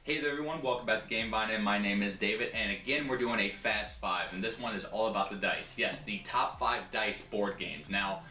Hey there everyone, welcome back to Gamevine, and my name is David, and again we're doing a Fast 5, and this one is all about the dice. Yes, the top 5 dice board games. Now,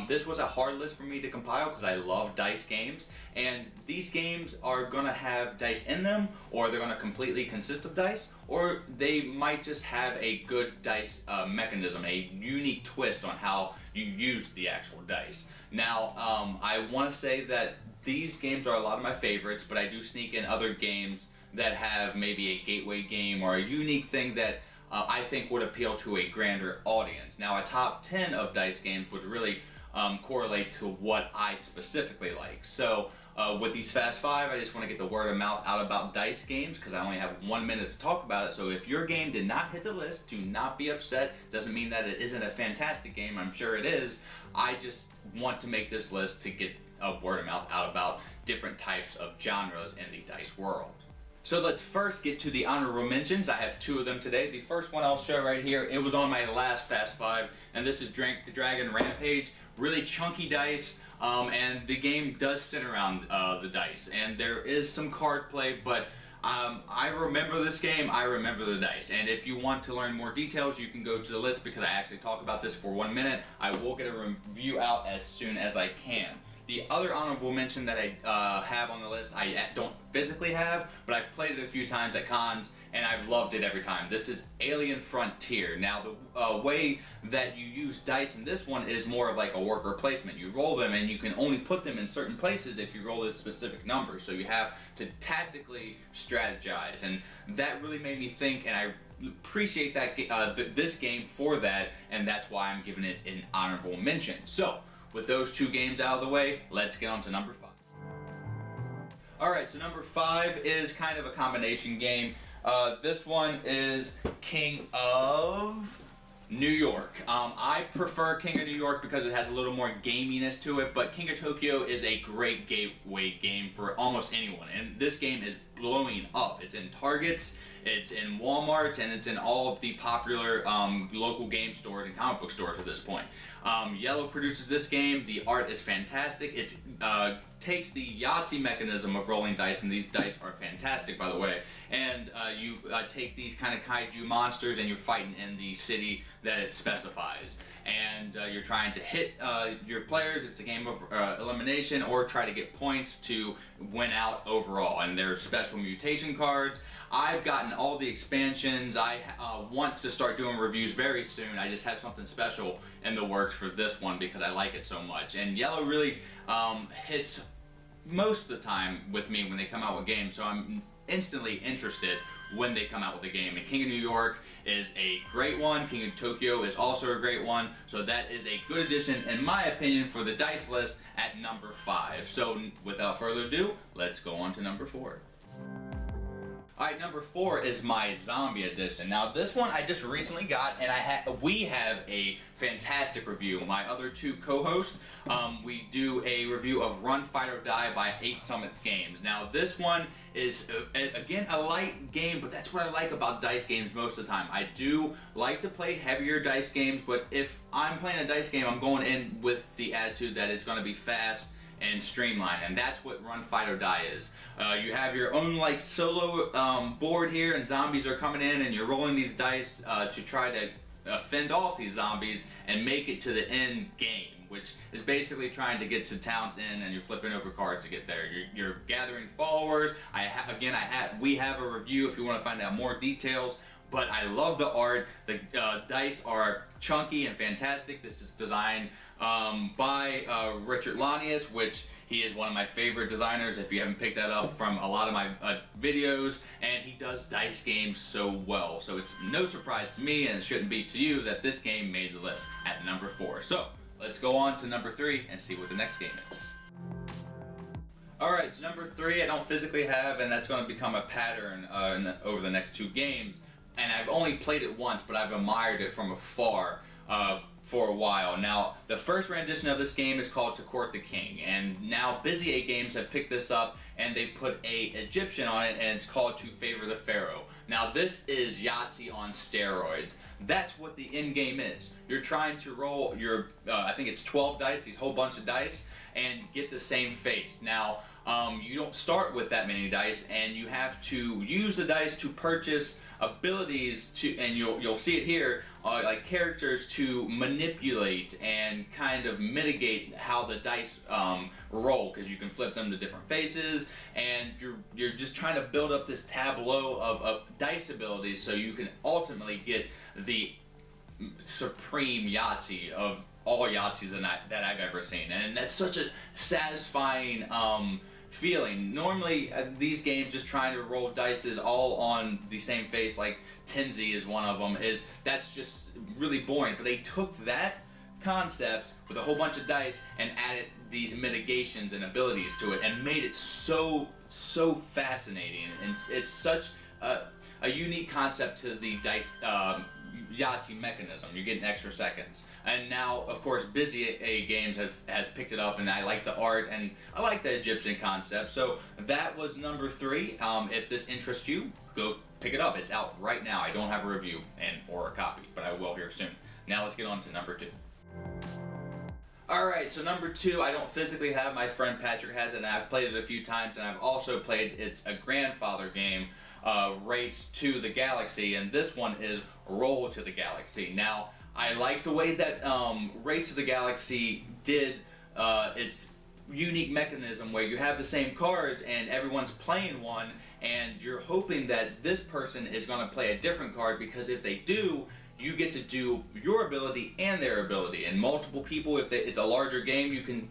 this was a hard list for me to compile because I love dice games, and these games are going to have dice in them, or they're going to completely consist of dice, or they might just have a good dice mechanism, a unique twist on how you use the actual dice. Now, I want to say that these games are a lot of my favorites, but I do sneak in other games that have maybe a gateway game or a unique thing that I think would appeal to a grander audience. Now, a top 10 of dice games would really correlate to what I specifically like. So with these Fast 5, I just want to get the word of mouth out about dice games because I only have 1 minute to talk about it. So if your game did not hit the list, do not be upset. Doesn't mean that it isn't a fantastic game. I'm sure it is. I just want to make this list to get a word of mouth out about different types of genres in the dice world. So let's first get to the honorable mentions. I have 2 of them today. The first one I'll show right here, it was on my last Fast 5, and this is Dragon Rampage. Really chunky dice, and the game does sit around the dice, and there is some card play, but I remember this game, I remember the dice, and if you want to learn more details, you can go to the list because I actually talk about this for 1 minute. I will get a review out as soon as I can. The other honorable mention that I have on the list, I don't physically have, but I've played it a few times at cons, and I've loved it every time. This is Alien Frontier. Now, the way that you use dice in this one is more of like a worker placement. You roll them, and you can only put them in certain places if you roll a specific number. So you have to tactically strategize, and that really made me think, and I appreciate that this game for that, and that's why I'm giving it an honorable mention. So, with those 2 games out of the way, let's get on to number 5. Alright, so number 5 is kind of a combination game. This one is King of New York. I prefer King of New York because it has a little more gaminess to it, but King of Tokyo is a great gateway game for almost anyone, and this game is blowing up. It's in Targets, it's in Walmarts, and it's in all of the popular local game stores and comic book stores at this point. Yellow produces this game. The art is fantastic. It takes the Yahtzee mechanism of rolling dice, and these dice are fantastic, by the way. And you take these kind of kaiju monsters, and you're fighting in the city that it specifies. And you're trying to hit your players. It's a game of elimination, or try to get points to win out overall. And there's special mutation cards. I've gotten all the expansions. I want to start doing reviews very soon. I just have something special in the works for this one because I like it so much. And Yellow really hits most of the time with me when they come out with games, so I'm instantly interested when they come out with a game. And King of New York is a great one. King of Tokyo is also a great one. So that is a good addition, in my opinion, for the dice list at number 5. So without further ado, let's go on to number 4. Alright, number 4 is my Zombie Edition. Now, this one I just recently got, and we have a fantastic review. My other 2 co-hosts, we do a review of Run, Fight, or Die by 8 Summit Games. Now, this one is, again, a light game, but that's what I like about dice games most of the time. I do like to play heavier dice games, but if I'm playing a dice game, I'm going in with the attitude that it's going to be fast and streamlined, and that's what Run, Fight, or Die is. You have your own like solo board here, and zombies are coming in, and you're rolling these dice to try to fend off these zombies and make it to the end game, which is basically trying to get to Town End, and you're flipping over cards to get there. You're gathering followers. We have a review if you want to find out more details. But I love the art. The dice are chunky and fantastic. This is designed by Richard Lanius, which he is one of my favorite designers, if you haven't picked that up from a lot of my videos, and he does dice games so well. So it's no surprise to me, and it shouldn't be to you, that this game made the list at number 4. So let's go on to number 3 and see what the next game is. Alright, so number 3 I don't physically have, and that's going to become a pattern over the next 2 games. And I've only played it once, but I've admired it from afar for a while. Now, the first rendition of this game is called To Court the King, and now Busy A Games have picked this up, and they put a Egyptian on it, and it's called To Favor the Pharaoh. Now, this is Yahtzee on steroids. That's what the end game is. You're trying to roll your, I think it's 12 dice, these whole bunch of dice, and get the same face. Now, you don't start with that many dice, and you have to use the dice to purchase abilities to, and you'll see it here, like characters to manipulate and kind of mitigate how the dice roll, because you can flip them to different faces, and you're just trying to build up this tableau of dice abilities so you can ultimately get the supreme Yahtzee of all Yahtzees that I've ever seen, and that's such a satisfying feeling. Normally, these games just trying to roll dice is all on the same face, like Tenzi is one of them. That's just really boring. But they took that concept with a whole bunch of dice and added these mitigations and abilities to it, and made it so fascinating. And it's such a unique concept to the dice Yahtzee mechanism. You're getting extra seconds, and now of course Busy A Games has picked it up, and I like the art and I like the Egyptian concept. So that was number 3. If this interests you, go pick it up. It's out right now. I don't have a review or a copy, but I will here soon. Now let's get on to number 2. Alright, so number 2, I don't physically have. My friend Patrick has it, and I've played it a few times, and I've also played, it's a grandfather game, Race to the Galaxy, and this one is Roll to the Galaxy. Now, I like the way that Race to the Galaxy did its unique mechanism where you have the same cards and everyone's playing one, and you're hoping that this person is going to play a different card, because if they do, you get to do your ability and their ability. And multiple people, if it's a larger game, you can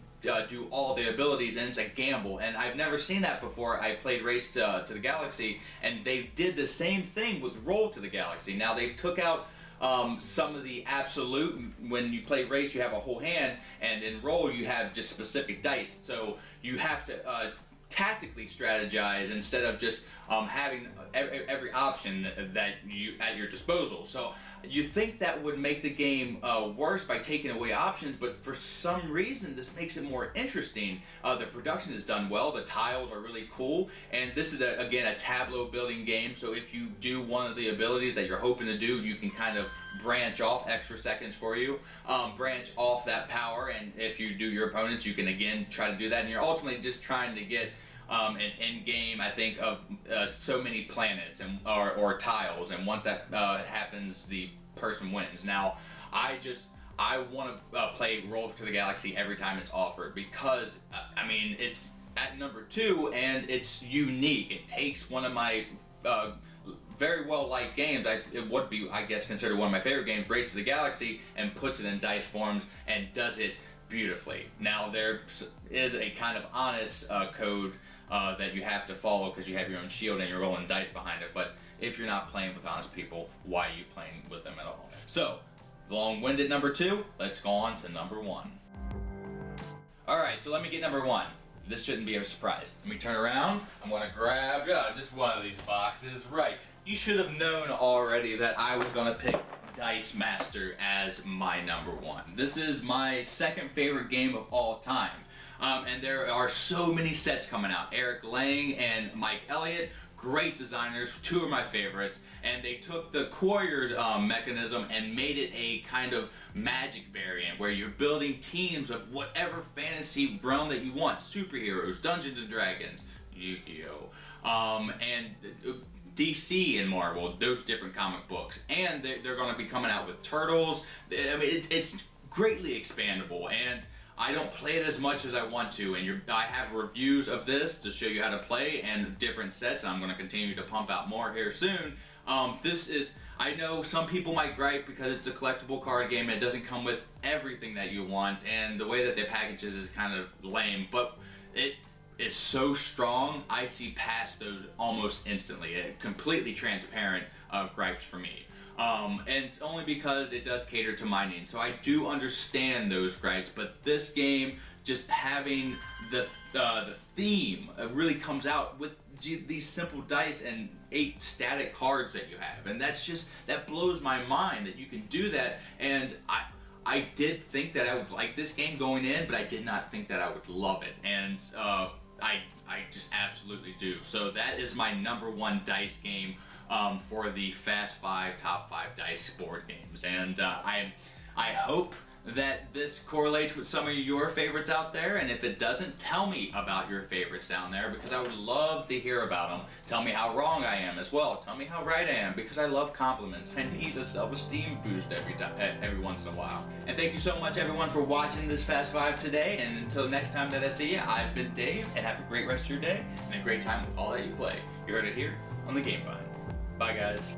do all the abilities, and it's a gamble. And I've never seen that before. I played Race to the Galaxy, and they did the same thing with Roll to the Galaxy. Now they've took out some of the absolute. When you play Race, you have a whole hand, and in Roll you have just specific dice. So you have to tactically strategize instead of just having every option that you at your disposal. So you think that would make the game worse by taking away options, but for some reason this makes it more interesting. The production is done well, the tiles are really cool, and this is again a tableau building game, so if you do one of the abilities that you're hoping to do, you can kind of branch off extra seconds for you, branch off that power, and if you do your opponents, you can again try to do that, and you're ultimately just trying to get an end game, I think, of so many planets and or tiles, and once that happens, the person wins. Now, I want to play Roll to the Galaxy every time it's offered, because I mean, it's at number 2 and it's unique. It takes one of my very well liked games. It would be, I guess, considered one of my favorite games, Race to the Galaxy, and puts it in dice forms and does it beautifully. Now, there is a kind of honest code that you have to follow, because you have your own shield and you're rolling dice behind it, but if you're not playing with honest people, why are you playing with them at all? So, long-winded number 2, let's go on to number 1. Alright, so let me get number 1. This shouldn't be a surprise. Let me turn around. I'm going to grab just one of these boxes. Right, you should have known already that I was going to pick Dice Master as my number 1. This is my second favorite game of all time. And there are so many sets coming out. Eric Lang and Mike Elliott, great designers, 2 of my favorites, and they took the Quarriors mechanism and made it a kind of Magic variant where you're building teams of whatever fantasy realm that you want. Superheroes, Dungeons and Dragons, Yu-Gi-Oh, and DC and Marvel, those different comic books. And they're going to be coming out with Turtles. I mean, it's greatly expandable, and I don't play it as much as I want to, and I have reviews of this to show you how to play and different sets, and I'm going to continue to pump out more here soon. This is, I know some people might gripe because it's a collectible card game and it doesn't come with everything that you want, and the way that they package it is kind of lame, but it is so strong, I see past those almost instantly. Completely transparent gripes for me. And it's only because it does cater to my needs. So I do understand those gripes, but this game, just having the theme really comes out with these simple dice and 8 static cards that you have. And that blows my mind that you can do that. And I did think that I would like this game going in, but I did not think that I would love it. And I just absolutely do. So that is my number 1 dice game for the Fast 5 Top 5 Dice board games, and I hope that this correlates with some of your favorites out there, and if it doesn't, tell me about your favorites down there, because I would love to hear about them. Tell me how wrong I am as well. Tell me how right I am, because I love compliments. I need a self-esteem boost every once in a while. And thank you so much, everyone, for watching this Fast 5 today, and until next time that I see you, I've been Dave, and have a great rest of your day, and a great time with all that you play. You heard it here on the Game Vine. Bye, guys.